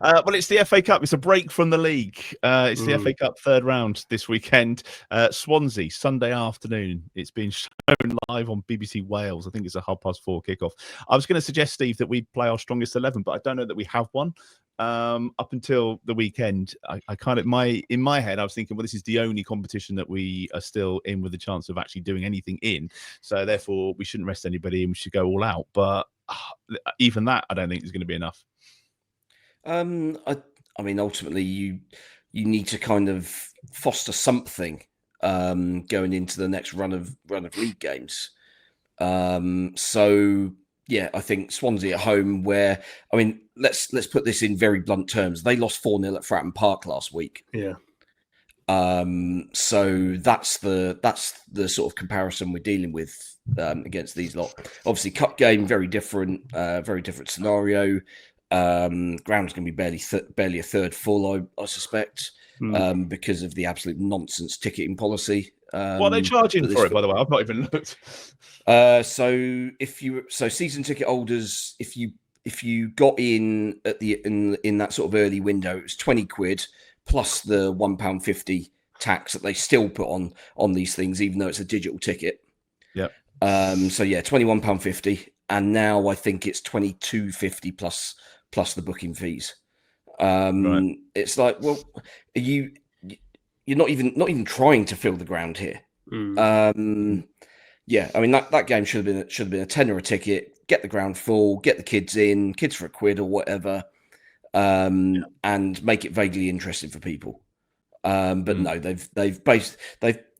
Well, it's the FA Cup. It's a break from the league. It's the FA Cup third round this weekend. Swansea, Sunday afternoon. It's been shown live on BBC Wales. I think it's a 4:30 kickoff. I was going to suggest, Steve, that we play our strongest 11, but I don't know that we have one. Up until the weekend, I kind of in my head, I was thinking, well, this is the only competition that we are still in with a chance of actually doing anything in. So therefore, we shouldn't rest anybody and we should go all out. But even that, I don't think is going to be enough. I mean, ultimately, you need to kind of foster something going into the next run of league games. So yeah, I think Swansea at home, where I mean, let's put this in very blunt terms. They lost 4-0 at Fratton Park last week. Yeah. So that's the sort of comparison we're dealing with against these lot. Obviously, cup game, very different scenario. Ground's going to be barely a third full, I suspect, because of the absolute nonsense ticketing policy. What are they charging for it, by the way? I've not even looked. So season ticket holders, if you got in at in that sort of early window, it was £20 plus the £1.50 tax that they still put on these things, even though it's a digital ticket. Yeah. So yeah, £21.50, and now I think it's £22.50 plus the booking fees. Right. It's like, well, you're not even trying to fill the ground here. Yeah, I mean that game should have been a tenner a ticket. Get the ground full, get the kids in, kids for £1 or whatever, and make it vaguely interesting for people. But no, they've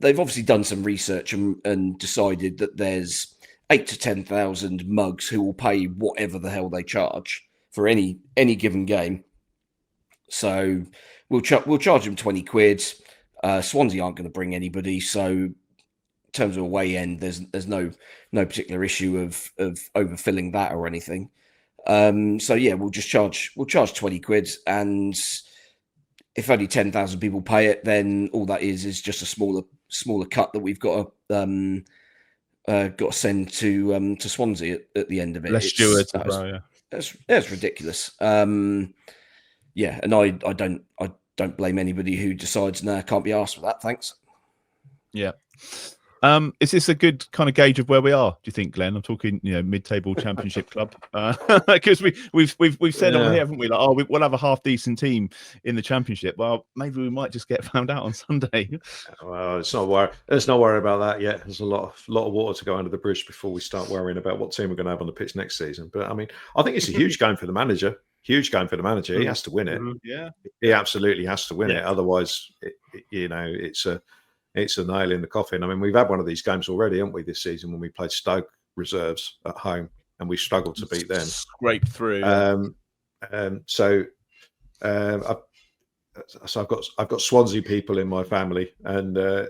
obviously done some research and decided that there's 8,000 to 10,000 mugs who will pay whatever the hell they charge for any given game. So we'll charge them £20. Swansea aren't going to bring anybody, so in terms of away end, there's no particular issue of overfilling that or anything. So yeah, we'll charge £20, and if only 10,000 people pay it, then all that is just a smaller cut that we've got to send to Swansea at the end of it. Less stewards as well, yeah. It's ridiculous. Yeah, and I don't blame anybody who decides, no, can't be asked for that. Thanks. Yeah. Is this a good kind of gauge of where we are? Do you think, Glenn? I'm talking, mid-table championship club, because we've said on here, haven't we? Like, we'll have a half decent team in the championship. Well, maybe we might just get found out on Sunday. Well, let's not worry about that yet. There's a lot of water to go under the bridge before we start worrying about what team we're going to have on the pitch next season. But I mean, I think it's a huge game for the manager. Huge game for the manager. He has to win it. Yeah, he absolutely has to win it. Otherwise, it's a nail in the coffin. I mean, we've had one of these games already, haven't we, this season, when we played Stoke reserves at home and we struggled to beat them. Scraped through. So I've got Swansea people in my family, and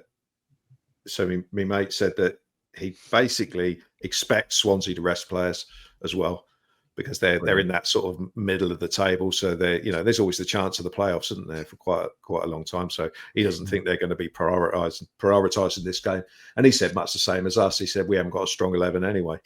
so my mate said that he basically expects Swansea to rest players as well, because they're in that sort of middle of the table. So there's always the chance of the playoffs, isn't there, for quite a long time. So he doesn't think they're going to be prioritising this game. And he said much the same as us. He said we haven't got a strong 11 anyway.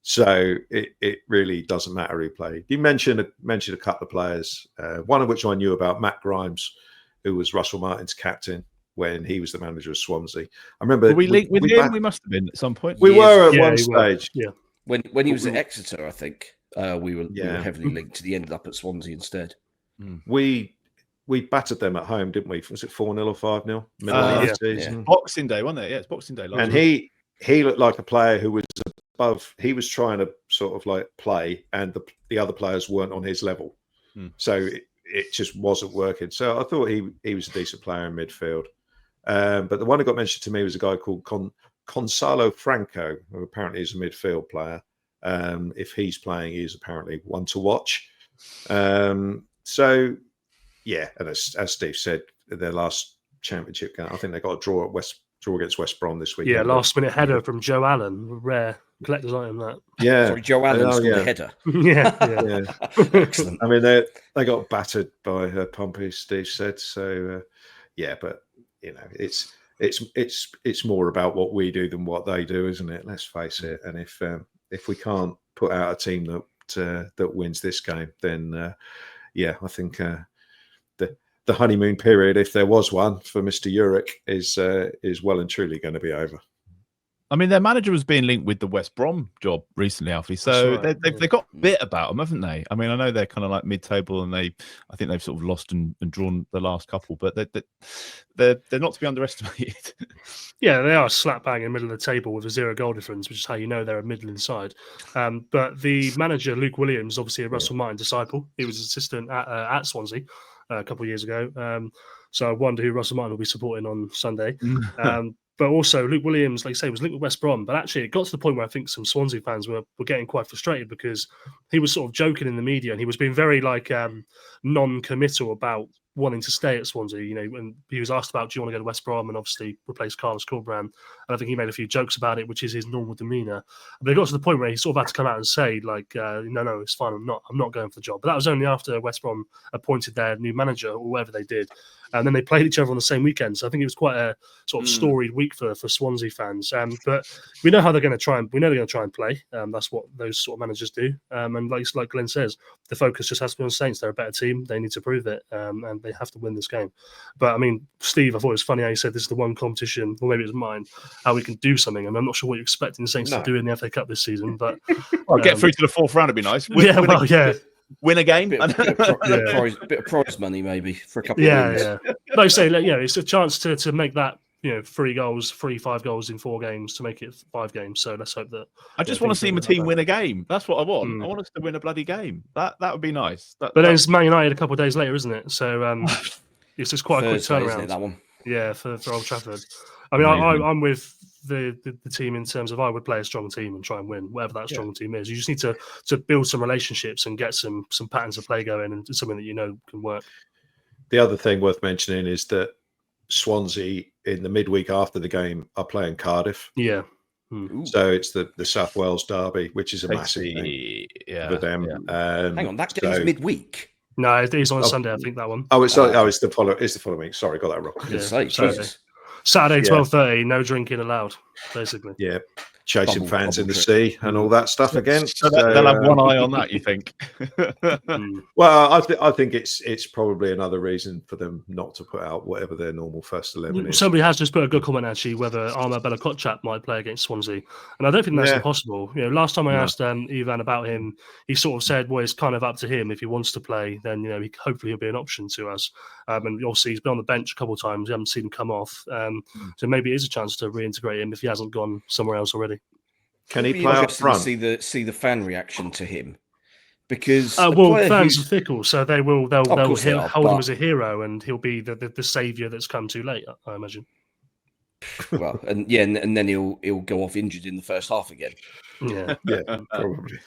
So it really doesn't matter who played. You mentioned a couple of players, one of which I knew about, Matt Grimes, who was Russell Martin's captain when he was the manager of Swansea. I remember we linked with him. We must have been at some point. We were at one stage. Yeah, when he was at Exeter, I think. We were heavily linked. He ended up at Swansea instead. We battered them at home, didn't we? Was it 4-0 or 5-0? Middle of the season. Boxing Day, wasn't it? Yeah, it's Boxing Day. And he looked like a player who was above. He was trying to sort of like play, and the other players weren't on his level. So it just wasn't working. So I thought he was a decent player in midfield. But the one who got mentioned to me was a guy called Gonzalo Franco, who apparently is a midfield player. If he's playing, he's apparently one to watch. So, yeah, and as Steve said, their last championship game, I think they got a draw against West Brom this week. Yeah, last minute header from Joe Allen, rare collector's item that. Yeah, sorry, Joe Allen scored a header. Yeah. Excellent. I mean, they got battered by Pompey, Steve said. So, but it's more about what we do than what they do, isn't it? Let's face it. And if we can't put out a team that wins this game, then yeah, I think the honeymoon period, if there was one for Mr. Urick, is well and truly going to be over. I mean, their manager was being linked with the West Brom job recently, Alfie. So right, they've got a bit about them, haven't they? I mean, I know they're kind of like mid-table, and I think they've sort of lost and drawn the last couple, but they're not to be underestimated. Yeah, they are slap bang in the middle of the table with a 0 goal difference, which is how you know they're a middling side. But the manager, Luke Williams, obviously a Russell Martin disciple. He was assistant at Swansea a couple of years ago. So I wonder who Russell Martin will be supporting on Sunday. But also, Luke Williams, like you say, was linked with West Brom. But actually, it got to the point where I think some Swansea fans were getting quite frustrated because he was sort of joking in the media and he was being very non-committal about wanting to stay at Swansea. You know, when he was asked about, do you want to go to West Brom and obviously replace Carlos Corberán? And I think he made a few jokes about it, which is his normal demeanour. But it got to the point where he sort of had to come out and say, no, it's fine. I'm not going for the job. But that was only after West Brom appointed their new manager or whatever they did. And then they played each other on the same weekend. So I think it was quite a sort of storied week for Swansea fans. But we know how they're going to try and play. That's what those sort of managers do. And like Glenn says, the focus just has to be on Saints. They're a better team. They need to prove it. And they have to win this game. But I mean, Steve, I thought it was funny how you said this is the one competition, or maybe it was mine, how we can do something. And I'm not sure what you're expecting the Saints to do in the FA Cup this season. But get through to the fourth round would be nice. Win a game. Bit of prize money maybe for a couple of wins. Yeah. Like I say, it's a chance to make that 5 goals in 4 games to make it 5 games. So let's hope that. I just want to see my team win a game. That's what I want. I want us to win a bloody game. That would be nice. But then it's Man United a couple of days later, isn't it? So it's just quite a quick turnaround. Isn't it, that one? Yeah, for Old Trafford. I mean, I'm with the team in terms of I would play a strong team and try and win, whatever that strong team is. You just need to build some relationships and get some patterns of play going and something that can work. The other thing worth mentioning is that Swansea in the midweek after the game are playing Cardiff. Yeah. So it's the South Wales derby, which is a massive thing for them. Yeah. Hang on, that game's midweek. No, it's on Sunday, I think, that one. It's the following week. Sorry, got that wrong. Saturday, 12:30, no drinking allowed, basically. Yeah. Chasing fans in the sea and all that stuff again. So they'll have one eye on that, you think? Well, I think it's probably another reason for them not to put out whatever their normal first 11 is. Somebody has just put a good comment, actually, whether Amo-Ameyaw might play against Swansea. And I don't think that's impossible. Last time I asked Ivan about him, he sort of said, well, it's kind of up to him. If he wants to play, then, hopefully he'll be an option to us. And obviously he's been on the bench a couple of times. We haven't seen him come off. So maybe it is a chance to reintegrate him if he hasn't gone somewhere else already. Can he play up front? See the fan reaction to him, because fans are fickle, so they'll hold him as a hero, and he'll be the saviour that's come too late, I imagine. Well, and then he'll go off injured in the first half again. Yeah, probably.